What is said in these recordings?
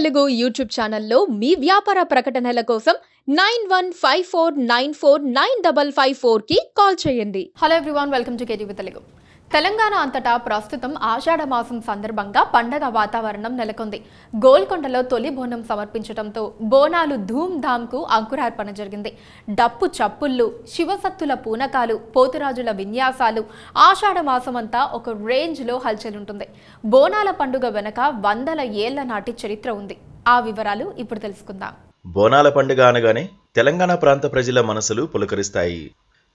Telugu YouTube ఛానల్లో మీ వ్యాపార ప్రకటనల కోసం 9154949554కి కాల్ చేయండి. Hello everyone, welcome to KTV Telugu. Telangana అంతటా ప్రస్తుతం ఆషాఢ మాసం సందర్భంగా పండగ వాతావరణం నెలకొంది. గోల్కొండలో తొలి బోనం సమర్పించడంతో బోనాలు ధూమ్ధామ్కు అంకురార్పణ జరిగింది. డప్పు చప్పుళ్ళు, శివసత్తుల పూనకాలు, పోతురాజుల విన్యాసాలు ఆషాఢ మాసమంతా ఒక రేంజ్లో హల్చలుంటుంది. బోనాల పండుగ వెనక వందల ఏళ్ల నాటి చరిత్ర ఉంది. ఆ వివరాలు ఇప్పుడు తెలుసుకుందాం. బోనాల పండుగ అనగానే తెలంగాణ ప్రాంత ప్రజల మనసులు పులకరిస్తాయి.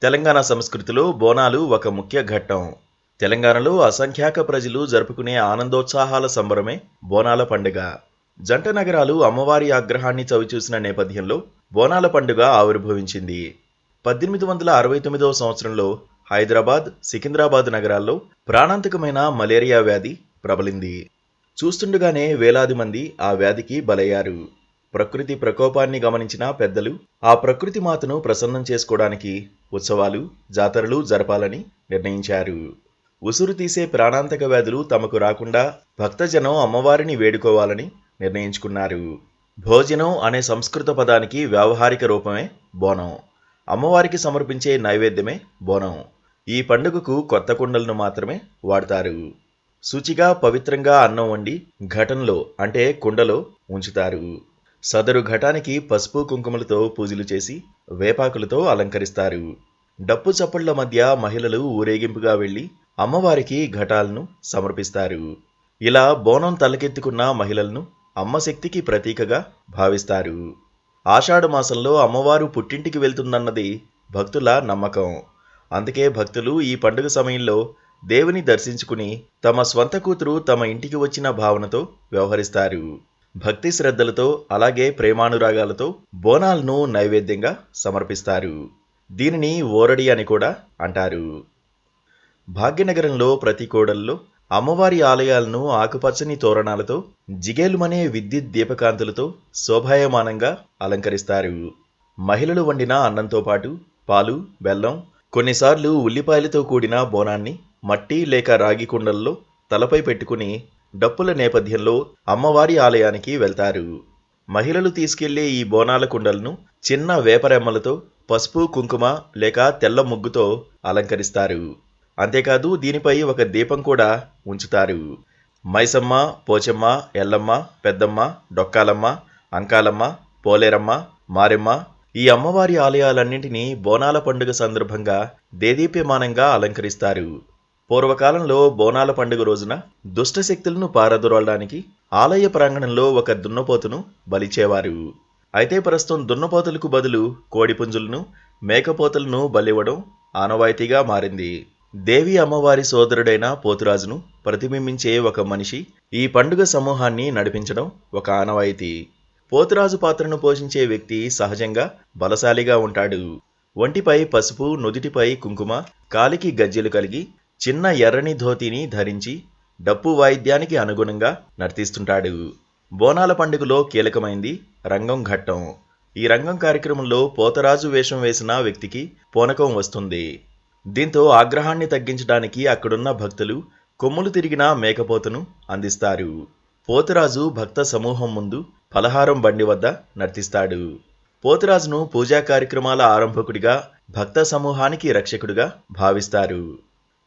తెలంగాణ సంస్కృతిలో బోనాలు ఒక ముఖ్య ఘట్టం. తెలంగాణలో అసంఖ్యాక ప్రజలు జరుపుకునే ఆనందోత్సాహాల సంబరమే బోనాల పండుగ. జంట నగరాలు అమ్మవారి ఆగ్రహాన్ని చవిచూసిన నేపథ్యంలో బోనాల పండుగ ఆవిర్భవించింది. 1869వ సంవత్సరంలో హైదరాబాద్, సికింద్రాబాద్ నగరాల్లో ప్రాణాంతకమైన మలేరియా వ్యాధి ప్రబలింది. చూస్తుండగానే వేలాది మంది ఆ వ్యాధికి బలయ్యారు. ప్రకృతి ప్రకోపాన్ని గమనించిన పెద్దలు ఆ ప్రకృతి మాతను ప్రసన్నం చేసుకోవడానికి ఉత్సవాలు, జాతరలు జరపాలని నిర్ణయించారు. ఉసురు తీసే ప్రాణాంతక వ్యాధులు తమకు రాకుండా భక్తజనం అమ్మవారిని వేడుకోవాలని నిర్ణయించుకున్నారు. భోజనం అనే సంస్కృత పదానికి వ్యావహారిక రూపమే బోనం. అమ్మవారికి సమర్పించే నైవేద్యమే బోనం. ఈ పండుగకు కొత్త కుండలను మాత్రమే వాడతారు. శుచిగా పవిత్రంగా అన్నం వండి ఘటంలో అంటే కుండలో ఉంచుతారు. సదరు ఘటానికి పసుపు కుంకుమలతో పూజలు చేసి వేపాకులతో అలంకరిస్తారు. డప్పు చప్పళ్ల మధ్య మహిళలు ఊరేగింపుగా వెళ్లి అమ్మవారికి ఘటాలను సమర్పిస్తారు. ఇలా బోనం తలకెత్తుకున్న మహిళలను అమ్మ శక్తికి ప్రతీకగా భావిస్తారు. ఆషాఢ మాసంలో అమ్మవారు పుట్టింటికి వెళ్తుందన్నది భక్తుల నమ్మకం. అందుకే భక్తులు ఈ పండుగ సమయంలో దేవుని దర్శించుకుని తమ స్వంత కూతురు తమ ఇంటికి వచ్చిన భావనతో వ్యవహరిస్తారు. భక్తి శ్రద్ధలతో అలాగే ప్రేమానురాగాలతో బోనాలను నైవేద్యంగా సమర్పిస్తారు. దీనిని ఓరడి అని కూడా అంటారు. భాగ్యనగరంలో ప్రతి కోడల్లో అమ్మవారి ఆలయాలను ఆకుపచ్చని తోరణాలతో, జిగేలుమనే విద్యుత్ దీపకాంతులతో శోభాయమానంగా అలంకరిస్తారు. మహిళలు వండిన అన్నంతో పాటు పాలు, బెల్లం, కొన్నిసార్లు ఉల్లిపాయలతో కూడిన బోనాన్ని మట్టి లేక రాగి కుండల్లో తలపై పెట్టుకుని డప్పుల నేపథ్యంలో అమ్మవారి ఆలయానికి వెళ్తారు. మహిళలు తీసుకెళ్లే ఈ బోనాల కుండలను చిన్న వేపరెమ్మలతో, పసుపు కుంకుమ లేక తెల్ల ముగ్గుతో అలంకరిస్తారు. అంతేకాదు దీనిపై ఒక దీపం కూడా ఉంచుతారు. మైసమ్మ, పోచమ్మ, ఎల్లమ్మ, పెద్దమ్మ, డొక్కాలమ్మ, అంకాలమ్మ, పోలేరమ్మ, మారెమ్మ ఈ అమ్మవారి ఆలయాలన్నింటినీ బోనాల పండుగ సందర్భంగా దేదీప్యమానంగా అలంకరిస్తారు. పూర్వకాలంలో బోనాల పండుగ రోజున దుష్టశక్తులను పారదోలడానికి ఆలయ ప్రాంగణంలో ఒక దున్నపోతును బలిచేవారు. అయితే ప్రస్తుతం దున్నపోతులకు బదులు కోడిపుంజులను, మేకపోతులను బలివ్వడం ఆనవాయితీగా మారింది. దేవి అమ్మవారి సోదరుడైన పోతురాజును ప్రతిబింబించే ఒక మనిషి ఈ పండుగ సమూహాన్ని నడిపించడం ఒక ఆనవాయితీ. పోతురాజు పాత్రను పోషించే వ్యక్తి సహజంగా బలశాలిగా ఉంటాడు. ఒంటిపై పసుపు, నుదిటిపై కుంకుమ, కాలికి గజ్జెలు కలిగి చిన్న ఎర్రని ధోతిని ధరించి డప్పు వాయిద్యానికి అనుగుణంగా నర్తిస్తుంటాడు. బోనాల పండుగలో కీలకమైంది రంగం ఘట్టం. ఈ రంగం కార్యక్రమంలో పోతరాజు వేషం వేసిన వ్యక్తికి పూనకం వస్తుంది. దీంతో ఆగ్రహాన్ని తగ్గించడానికి అక్కడున్న భక్తులు కొమ్ములు తిరిగిన మేకపోతును అందిస్తారు. పోతురాజు భక్త సమూహం ముందు పలహారం బండి వద్ద నర్తిస్తాడు. పోతురాజును పూజా కార్యక్రమాల ఆరంభకుడిగా, భక్త సమూహానికి రక్షకుడిగా భావిస్తారు.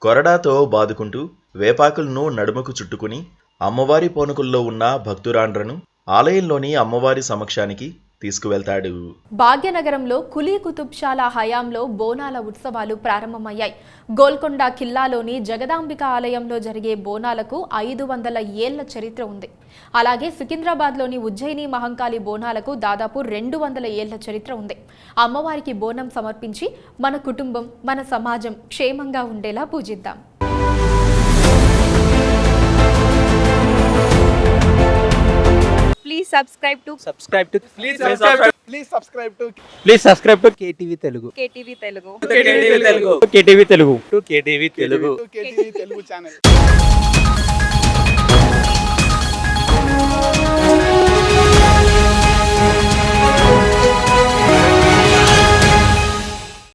కొరడాతో బాదుకుంటూ వేపాకులను నడుముకు చుట్టుకుని అమ్మవారి పోనుకుల్లో ఉన్న భక్తురాండ్రను ఆలయంలోని అమ్మవారి సమక్షానికి తీసుకువెళ్తాడు. భాగ్యనగరంలో కులీ కుతుబ్షాల హయాంలో బోనాల ఉత్సవాలు ప్రారంభమయ్యాయి. గోల్కొండ కిల్లాలోని జగదాంబిక ఆలయంలో జరిగే బోనాలకు 500 ఏళ్ల చరిత్ర ఉంది. అలాగే సికింద్రాబాద్లోని ఉజ్జయిని మహంకాళి బోనాలకు దాదాపు 200 ఏళ్ల చరిత్ర ఉంది. అమ్మవారికి బోనం సమర్పించి మన కుటుంబం, మన సమాజం క్షేమంగా ఉండేలా పూజిద్దాం. Please subscribe to KTV Telugu. KTV Telugu. KTV Telugu channel.